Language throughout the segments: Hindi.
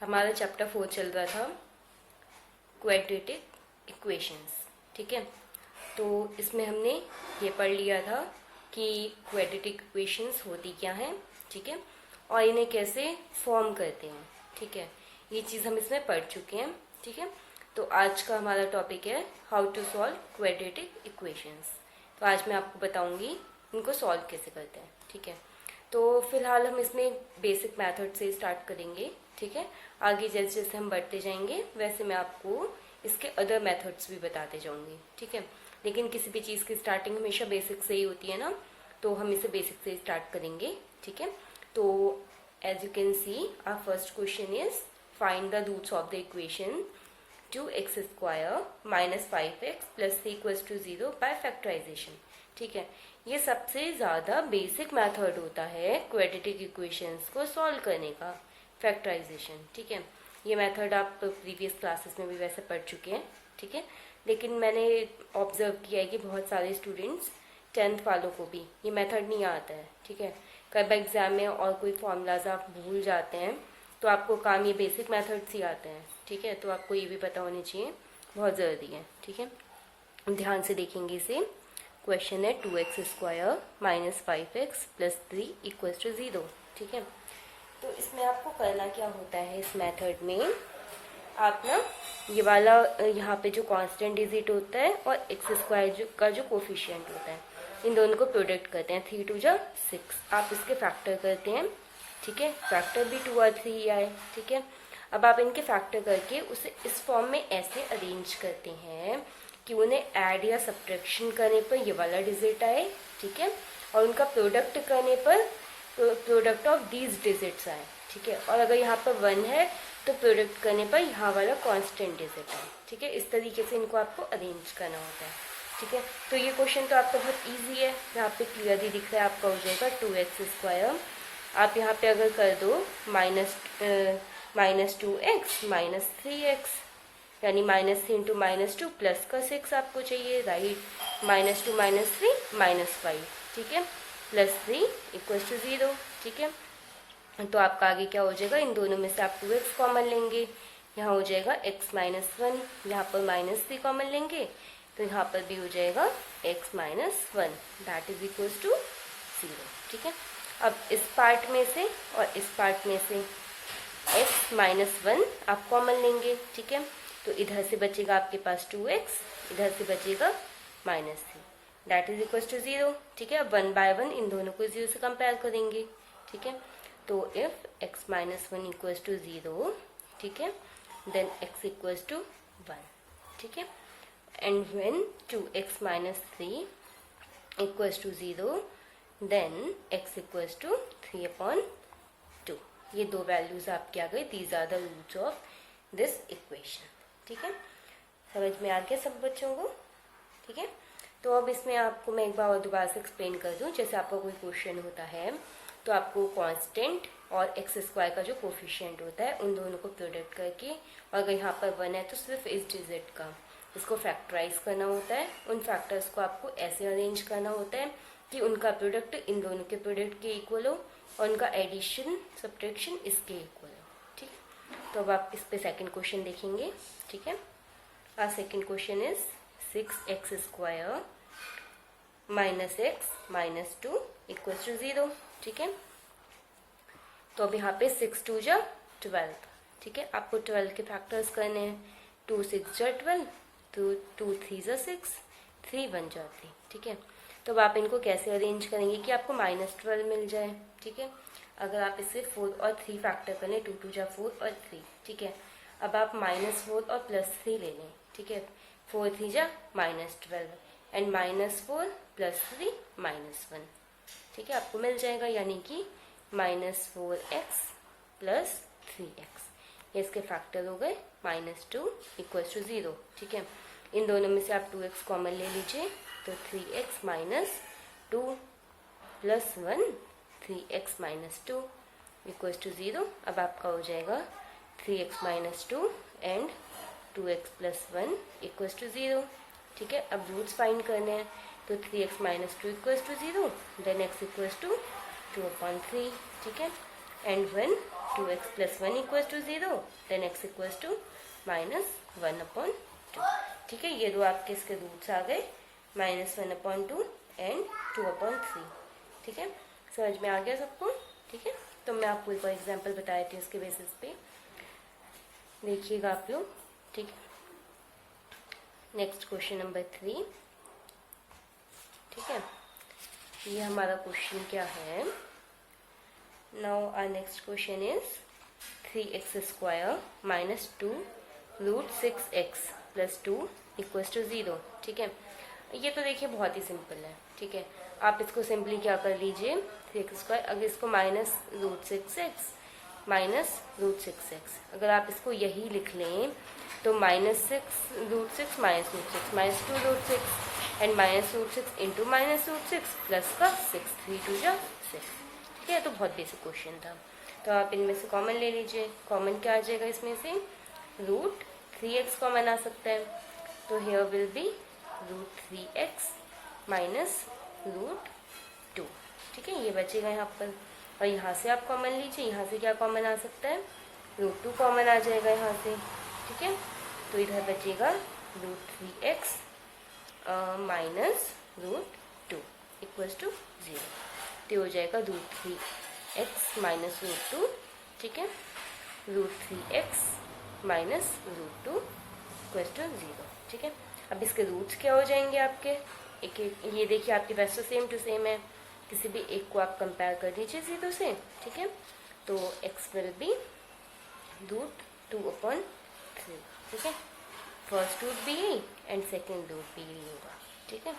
हमारा चैप्टर 4 चल रहा था क्वाड्रेटिक इक्वेशंस। ठीक है, तो इसमें हमने ये पढ़ लिया था कि क्वाड्रेटिक इक्वेशंस होती क्या हैं। ठीक है, और इन्हें कैसे फॉर्म करते हैं। ठीक है, ये चीज़ हम इसमें पढ़ चुके हैं। ठीक है, तो आज का हमारा टॉपिक है how to solve quadratic equations. तो आज मैं आपको बताऊंगी इनको सॉल्व कैसे करते हैं। ठीक है, तो फिलहाल हम इसमें बेसिक मेथड से स्टार्ट करेंगे। ठीक है, आगे जैसे जैसे हम बढ़ते जाएंगे वैसे मैं आपको इसके अदर मेथड्स भी बताते जाऊंगी। ठीक है, लेकिन किसी भी चीज़ की स्टार्टिंग हमेशा बेसिक से ही होती है ना, तो हम इसे बेसिक से स्टार्ट करेंगे। ठीक है, तो as you can see our first question is find the roots of the equation 2x² - 5x + 3 = 0 by factorisation. ठीक है, ये सबसे ज़्यादा बेसिक मेथड होता है क्वाड्रेटिक इक्वेशंस को सॉल्व करने का, फैक्टराइजेशन। ठीक है, ये मेथड आप प्रीवियस क्लासेस में भी वैसे पढ़ चुके हैं। ठीक है, लेकिन मैंने ऑब्जर्व किया है कि बहुत सारे स्टूडेंट्स 10th वालों को भी ये मेथड नहीं आता है। ठीक है, कई बार एग्जाम में और कोई फॉर्मूलाज आप भूल जाते हैं तो आपको काम ये बेसिक मेथड्स ही आते हैं। ठीक है, तो आपको ये भी पता होनी चाहिए, बहुत ज़रूरी है। ठीक है, ध्यान से देखेंगे इसे। क्वेश्चन है 2x² - 5x + 3 = 0। ठीक है, तो इसमें आपको करना क्या होता है, इस मेथड में आप ना ये वाला यहाँ पे जो कांस्टेंट डिजिट होता है और x² का जो कोफिशिएंट होता है, इन दोनों को प्रोडक्ट करते हैं। 3 × 2 = 6। आप इसके फैक्टर करते हैं। ठीक है, फैक्टर भी 2 और 3 ही आए। ठीक है, अब आप इनके फैक्टर करके उसे इस फॉर्म में ऐसे अरेंज करते हैं कि उन्हें ऐड या सब्ट्रैक्शन करने पर ये वाला डिजिट आए। ठीक है, और उनका प्रोडक्ट करने पर प्रोडक्ट ऑफ दीज डिजिट्स आए। ठीक है, और अगर यहाँ पर 1 है तो प्रोडक्ट करने पर यहाँ वाला कांस्टेंट डिजिट आए। ठीक है, इस तरीके से इनको आपको अरेंज करना होता है। ठीक है, तो ये क्वेश्चन तो आपका बहुत इजी है, यहाँ पे क्लियरली दिख रहा है आपका हो जाएगा 2x²। आप यहाँ पे अगर कर दो -2x - 3x, यानी -3 × -2 प्लस का 6 आपको चाहिए, राइट। -2 - 3 - 5। ठीक है, +3 = 0। ठीक है, तो आपका आगे क्या हो जाएगा, इन दोनों में से आप 2x कॉमन लेंगे, यहाँ हो जाएगा x - 1, यहाँ पर -3 कॉमन लेंगे तो यहाँ पर भी हो जाएगा x - 1 that is equal to 0। ठीक है, अब इस पार्ट में से और इस पार्ट में से x - 1 आप कॉमन लेंगे। ठीक है, तो इधर से बचेगा आपके पास 2x, इधर से बचेगा -3 दैट इज इक्वल टू 0। ठीक है, अब 1 बाय 1 इन दोनों को 0 से कंपेयर करेंगे। ठीक है, तो इफ x - 1 = 0, ठीक है, देन x = 1। ठीक है, and when 2x - 3 = 0, then x = 3/2। ये दो वैल्यूज आपके आ गए। These are the roots of this equation. ठीक है, समझ में आ गया सब बच्चों को। ठीक है, तो अब इसमें आपको मैं एक बार और दोबारा से एक्सप्लेन कर दूं। जैसे आपका कोई क्वेश्चन होता है तो आपको कांस्टेंट और x² का जो कोफिशिएंट होता है उन दोनों को प्रोडक्ट करके, और अगर यहाँ पर 1 है तो सिर्फ इस डिजिट का इसको फैक्टराइज करना होता है। उन फैक्टर्स को आपको ऐसे अरेंज करना होता है कि उनका प्रोडक्ट इन दोनों के प्रोडक्ट के इक्वल हो और उनका एडिशन सब्ट्रैक्शन इसके इक्वल हो। ठीक, तो अब आप इस पे सेकेंड क्वेश्चन देखेंगे। ठीक है, our second question is 6x² - x - 2 = 0। ठीक है, तो अब यहाँ पे 6 × 2 = 12। ठीक है, आपको 12 के फैक्टर्स करने हैं। 2 × 6 = 12, तो 2 × 3 = 6, 3 × 1 = 3। ठीक है, तो अब आप इनको कैसे अरेंज करेंगे कि आपको -12 मिल जाए। ठीक है, अगर आप इससे 4 और 3 फैक्टर कर लें, 2 × 2 = 4 और 3। ठीक है, अब आप -4 और +3 ले लें। ठीक है, 4 × 3 = -12 एंड -4 + 3 -1। ठीक है, आपको मिल जाएगा, यानी कि -4x + 3x। ये इसके फैक्टर हो गए। -2 = 0। ठीक है, इन दोनों में से आप 2x कॉमन ले लीजिए, तो 3x - 2 + 1 3x - 2 = 0। अब आपका हो जाएगा 3x - 2 एंड 2x + 1 = 0। ठीक है, अब रूट्स फाइंड करने हैं, तो 3x - 2 = 0, देन x = 2/3। ठीक है, and when 2x plus 1 equal to 0, then x equal to -1/2। ठीक है, ये दो आपके इसके रूट्स आ गए, -1/2 एंड 2/3। ठीक है, समझ में आ गया सबको। ठीक है, तो मैं आपको एक और एग्जाम्पल बता देती हूँ उसके बेसिस पे, देखिएगा आप लोग। ठीक है, नेक्स्ट क्वेश्चन नंबर 3। ठीक है, ये हमारा क्वेश्चन क्या है। Now our next question is 3x² minus 2 root 6x plus 2 equal to 0। ठीक है, ये तो देखिए बहुत ही सिंपल है। ठीक है, आप इसको सिंपली क्या कर लीजिए, 3x², अगर इसको -√6x माइनस √6x, अगर आप इसको यही लिख लें तो -6√6 minus √6 minus 2√6 and -√6 into -√6 plus का 6, 3 2 जा 6। ठीक है, तो बहुत बेसिक क्वेश्चन था। तो आप इनमें से कॉमन ले लीजिए। कॉमन क्या आ जाएगा इसमें से, √3x कॉमन आ सकता है, तो here will be √3x minus √2। ठीक है, ये बचेगा यहाँ पर, और यहाँ से आप कॉमन लीजिए, यहाँ से क्या कॉमन आ सकता है, √2 कॉमन आ जाएगा यहाँ से। ठीक है, तो इधर बचेगा √3x माइनस √2 इक्वल टू 0, तो हो जाएगा √3x माइनस √2। ठीक है, √3x माइनस √2 इक्वल टू 0। ठीक है, अब इसके रूट्स क्या हो जाएंगे आपके, एक ये देखिए आपके पास तो सेम टू सेम है, किसी भी एक को आप कंपेयर कर दीजिए 0 से। ठीक है, तो x विल बी √2/3। ठीक है, फर्स्ट रूट भी यही एंड सेकेंड रूट भी यही होगा। ठीक है,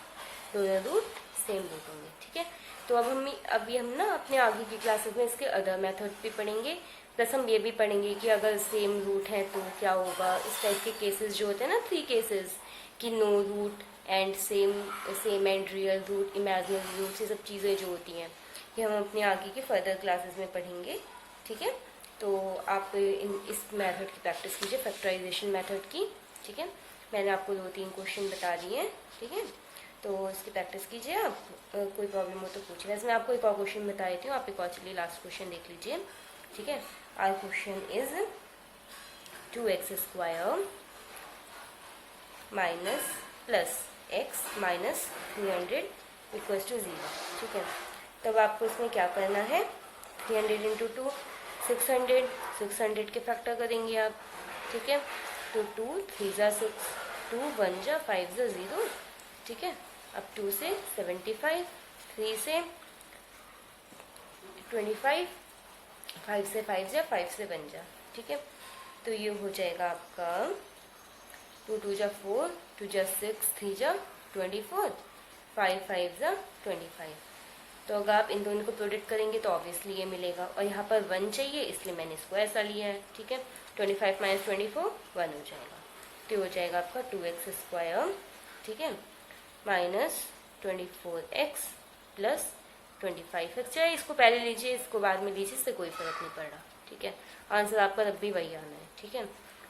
दोनों रूट सेम रूट होंगे। ठीक है, तो अभी हम ना अपने आगे की क्लासेस में इसके अदर मेथड भी पढ़ेंगे, प्लस हम ये भी पढ़ेंगे कि अगर सेम रूट है तो क्या होगा। इस टाइप के केसेस जो होते हैं ना, 3 केसेस, कि no root and same and real root, imaginary root, ये सब चीज़ें जो होती हैं, ये हम अपने आगे के फर्दर क्लासेस में पढ़ेंगे। ठीक है, तो आप इस मेथड की प्रैक्टिस कीजिए, फैक्टराइजेशन मेथड की। ठीक है, मैंने आपको 2-3 क्वेश्चन बता दिए हैं। ठीक है, तो इसकी प्रैक्टिस कीजिए आप, कोई प्रॉब्लम हो तो पूछिए। वैसे मैं आपको एक और क्वेश्चन बता देती हूँ, आप एक और चलिए लास्ट क्वेश्चन देख लीजिए। ठीक है, our question is 2x² minus plus x minus 300 equal to 0। ठीक है, तब आपको इसमें क्या करना है, 300 इंटू 2 600, 600 के फैक्टर करेंगे आप। ठीक है, तो 2 3 जा 6, 2 1 जा 5 जा 0। ठीक है, अब 2 से 75, 3 से 25, 5 से 5 जा 5 से 1 जा। ठीक है, तो ये हो जाएगा आपका 2 2 जा 4, 2 जा 6, 3 जा 24, 5 5 जा 25। तो अगर आप इन दोनों को प्रोडक्ट करेंगे तो ऑब्वियसली ये मिलेगा, और यहाँ पर 1 चाहिए इसलिए मैंने इसको ऐसा लिया है। ठीक है, 25 माइनस 24 1 हो जाएगा, तो हो जाएगा आपका 2x²। ठीक है, माइनस 24x प्लस 25x, चाहे इसको पहले लीजिए इसको बाद में लीजिए, इससे कोई फर्क नहीं पड़ रहा। ठीक है, आंसर आपका तब भी वही आना है। ठीक है,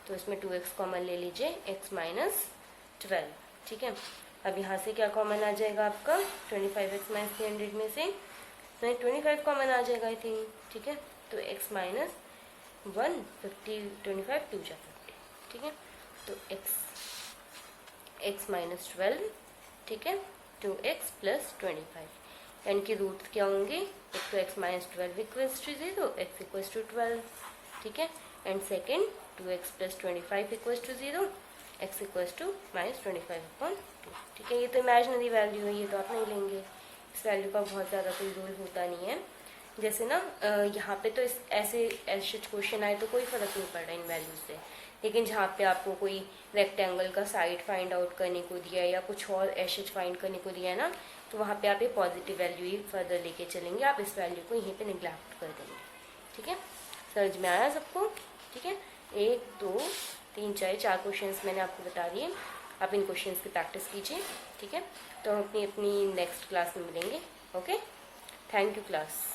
तो इसमें 2x कॉमन ले लीजिए, x माइनस 12। ठीक है, अब यहाँ से क्या कॉमन आ जाएगा आपका, 25x माइनस 300 में से 25 कॉमन आ जाएगा आई थिंक। ठीक है, तो x माइनस 1 50, 25 2 जा 50। ठीक है, तो x माइनस 12। ठीक है, 2x प्लस 25, यानी कि रूट क्या होंगे, एक तो x minus 12 equals to 0, x equals to 12। ठीक है, and second 2x plus 25 equals to 0, x equals to -25/2। ठीक है, ये तो इमेजिनरी वैल्यू है, ये तो आप नहीं लेंगे, इस वैल्यू का बहुत ज़्यादा कोई रोल होता नहीं है। जैसे ना यहाँ पे तो ऐसे क्वेश्चन आए तो कोई फ़र्क नहीं पड़ रहा इन वैल्यूज से, लेकिन जहाँ पे आपको कोई रेक्टेंगल का साइड फाइंड आउट करने को दिया है या कुछ और एच फाइंड करने को दिया है ना, तो वहाँ पे आप ये पॉजिटिव वैल्यू ही फर्दर लेके चलेंगे, आप इस वैल्यू को यहीं पे निगलेक्ट कर देंगे। ठीक है, समझ में आया सबको। ठीक है, 1 2 3 4 क्वेश्चन मैंने आपको बता दिए, आप इन क्वेश्चन की प्रैक्टिस कीजिए। ठीक है, तो हम अपनी नेक्स्ट क्लास में मिलेंगे। Okay, thank you class.